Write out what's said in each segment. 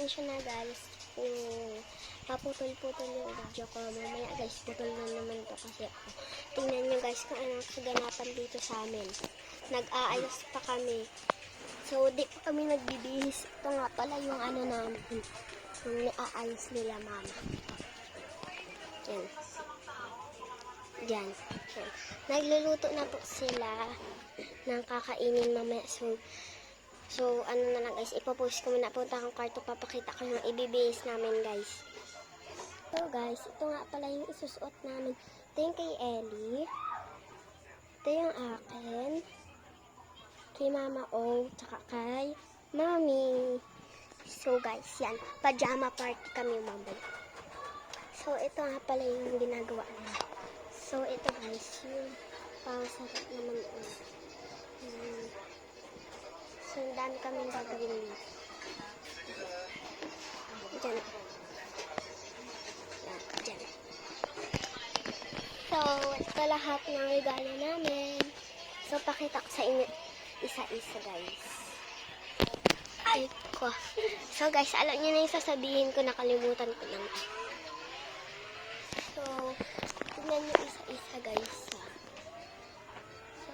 pasensya na guys kung paputol-putol yung video ko. Mamaya guys, putol na naman to kasi tingnan nyo guys kung anong kaganapan dito sa amin. Nag-aayos pa kami. So, di pa kami nagbibihis. Ito nga pala yung ano namin. Yung niaayos nila mama. Yan. Diyan. Yan. Nagluluto na po sila ng kakainin mamaya. So, ano na lang guys, ipopost ko muna. Punta akong kwarto, papakita ko yung ibibihis namin guys. So guys, ito nga pala yung isusuot namin. Ito yung kay Ellie. Ito yung akin. Kay Mama O, tsaka kay Mami. So guys, yan. Pajama party kami mamaya. So, ito nga pala yung ginagawa namin. So, ito guys, yung pang-sarap naman. So, ang dami kaming gagawin dito. Diyan. Diyan. So, ito lahat ng regalo namin. So, pakita ko sa inyo isa-isa guys. Ay ko. So, guys, alam niyo na yung sasabihin ko, nakalimutan ko lang. So, tignan nyo isa-isa guys. So,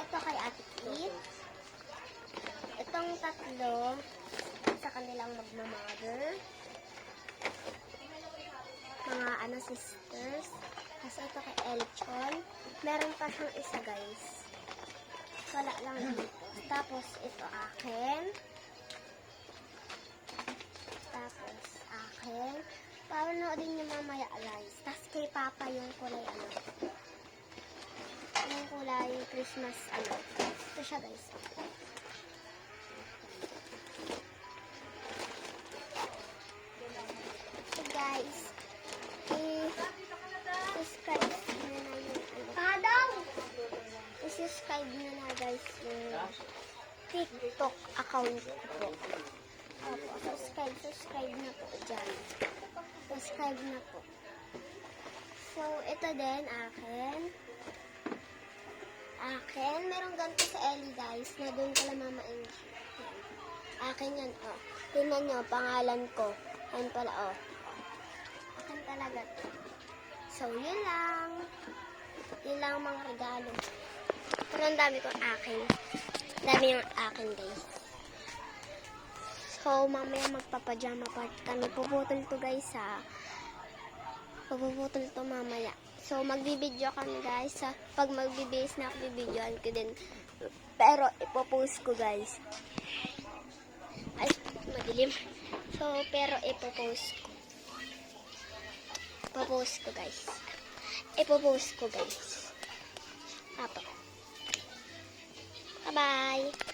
ito kay Ate Kit. Itong tatlo sa kanilang magmamother. Mga sisters. Kasi ito kay Elchon. Meron pa siyang isa guys. Wala lang dito. Tapos ito akin. Tapos akin. Panoodin niyo mamaya guys. Tapos kay Papa yung kulay ano. Yung kulay Christmas ano. Ito siya guys. So guys, i-subscribe nyo na yung ano. I-subscribe nyo na guys yung TikTok account ko po. Opo, subscribe na po dyan. Subscribe na po. So, ito din, akin. Merong ganito sa Ellie guys, na doon kala Mama Angie. Akin yan, oh. Tingnan nyo, pangalan ko. Ayan pala, oh. Akin talaga to. So, yun lang. Yun lang mga regalo. Pero ang dami ko akin. Dami yung akin guys. So, mamaya magpapajama party kami. Puputol to guys ha. Puputol to mamaya. So, magbibideo kami guys. Pag magbibihis na ako, bibidyoan ko din. Pero, ipopost ko guys. Ay, madilim. So, pero ipopost ko. Ipopost ko guys. Ipopost ko guys. Apo. Bye-bye.